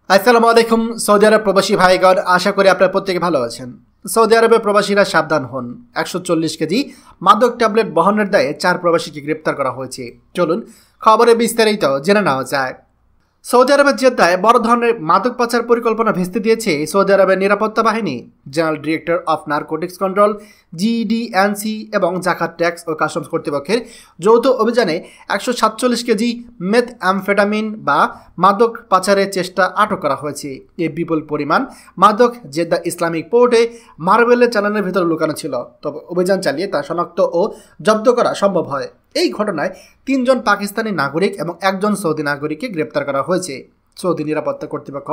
আসসালামু আলাইকুম সৌদি আরব প্রবাসী ভাইগণ, আশা করি আপনারা প্রত্যেকে ভালো আছেন। সৌদি আরবের প্রবাসীরা সাবধান হন। 140 কেজি মাদক ট্যাবলেট বহনের দায়ে 4 প্রবাসীকে গ্রেপ্তার করা হয়েছে। চলুন খবরে বিস্তারিত জেনে নেওয়া যায়। সৌদি আরবের জেদ্দায় বড় ধরনের মাদক পাচার পরিকল্পনা ভেস্তে দিয়েছে সৌদি আরবের নিরাপত্তা বাহিনী। General director of narcotics control GDNC এবং জাকাত ট্যাক্স ও কাস্টমস কর্তৃপক্ষের যৌথ অভিযানে 147 কেজি মেথ অ্যামফেটামিন বা মাদক পাচারের চেষ্টা আটক করা হয়েছে। এই বিপুল পরিমাণ মাদক জেদ্দা ইসলামিক পোর্টে মার্বেলের চালানের ভেতরে লুকানো ছিল, তবে অভিযান চালিয়ে তা শনাক্ত ও জব্দ করা সম্ভব হয়। এই ঘটনায় 3 জন পাকিস্তানি নাগরিক এবং 1 জন সৌদি নাগরিককে গ্রেপ্তার করা হয়েছে। সৌদি নিরাপত্তা কর্তৃপক্ষ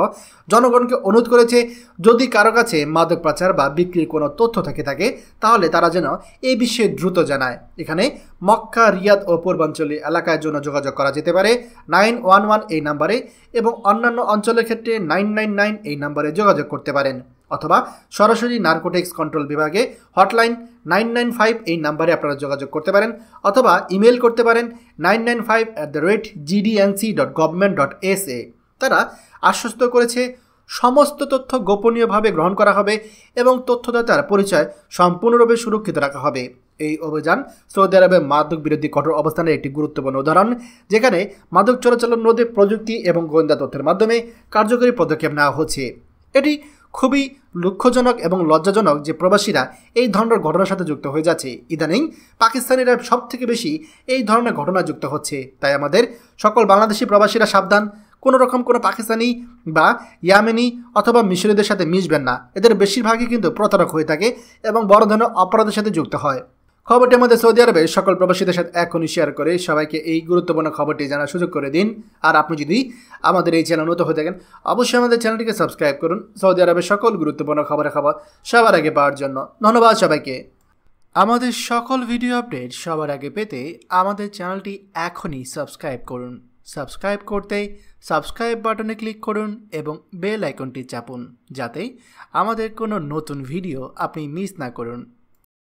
জনগণকে অনুরোধ করেছে, যদি কারো কাছে মাদক পাচার বা বিক্রির কোনো তথ্য থাকে তাহলে তারা যেন এই বিষয়ে দ্রুত জানায়। এখানে মক্কা, রিয়াদ ও পূর্বাঞ্চলীয় এলাকার জন্য যোগাযোগ করা যেতে পারে 911 এই নাম্বারে, এবং অন্যান্য অঞ্চলের ক্ষেত্রে 999 এই নাম্বারে যোগাযোগ করতে পারেন, অথবা সরাসরি নারকোটিক্স কন্ট্রোল বিভাগে হটলাইন 995 এই নাম্বারে আপনারা যোগাযোগ করতে পারেন, অথবা ইমেল করতে পারেন 995@gdnc.government.sa। তারা আশ্বস্ত করেছে সমস্ত তথ্য গোপনীয়ভাবে গ্রহণ করা হবে এবং তথ্যদাতার পরিচয় সম্পূর্ণরূপে সুরক্ষিত রাখা হবে। এই অভিযান সৌদি আরবের মাদক বিরোধী কঠোর অবস্থানের একটি গুরুত্বপূর্ণ উদাহরণ, যেখানে মাদক চোরাচালান রোধে প্রযুক্তি এবং গোয়েন্দা তথ্যের মাধ্যমে কার্যকরী পদক্ষেপ নেওয়া হচ্ছে। এটি খুবই দুঃখজনক এবং লজ্জাজনক যে প্রবাসীরা এই ধরনের ঘটনার সাথে যুক্ত হয়ে যাচ্ছে। ইদানিং পাকিস্তানিরা সব থেকে বেশি এই ধরনের ঘটনা যুক্ত হচ্ছে। তাই আমাদের সকল বাংলাদেশি প্রবাসীরা সাবধান। কোনো পাকিস্তানি বা ইয়ামেনি অথবা মিশরীয়দের সাথে মিশবেন না। এদের বেশিরভাগই কিন্তু প্রতারক হয়ে থাকে এবং বড় ধরনের অপরাধের সাথে যুক্ত হয়। খবরটি আমাদের সৌদি আরবের সকল প্রবাসীদের সাথে এখনই শেয়ার করে সবাইকে এই গুরুত্বপূর্ণ খবরটি জানার সুযোগ করে দিন। আর আপনি যদি আমাদের এই চ্যানেল নতুন হয়ে থাকেন, অবশ্যই আমাদের চ্যানেলটিকে সাবস্ক্রাইব করুন সৌদি আরবের সকল গুরুত্বপূর্ণ খবর সবার আগে পাওয়ার জন্য। ধন্যবাদ সবাইকে। আমাদের সকল ভিডিও আপডেট সবার আগে পেতে আমাদের চ্যানেলটি এখনই সাবস্ক্রাইব করুন। সাবস্ক্রাইব করতে সাবস্ক্রাইব বাটনে ক্লিক করুন এবং বেল আইকনটি চাপুন, যাতে আমাদের কোনো নতুন ভিডিও আপনি মিস না করুন।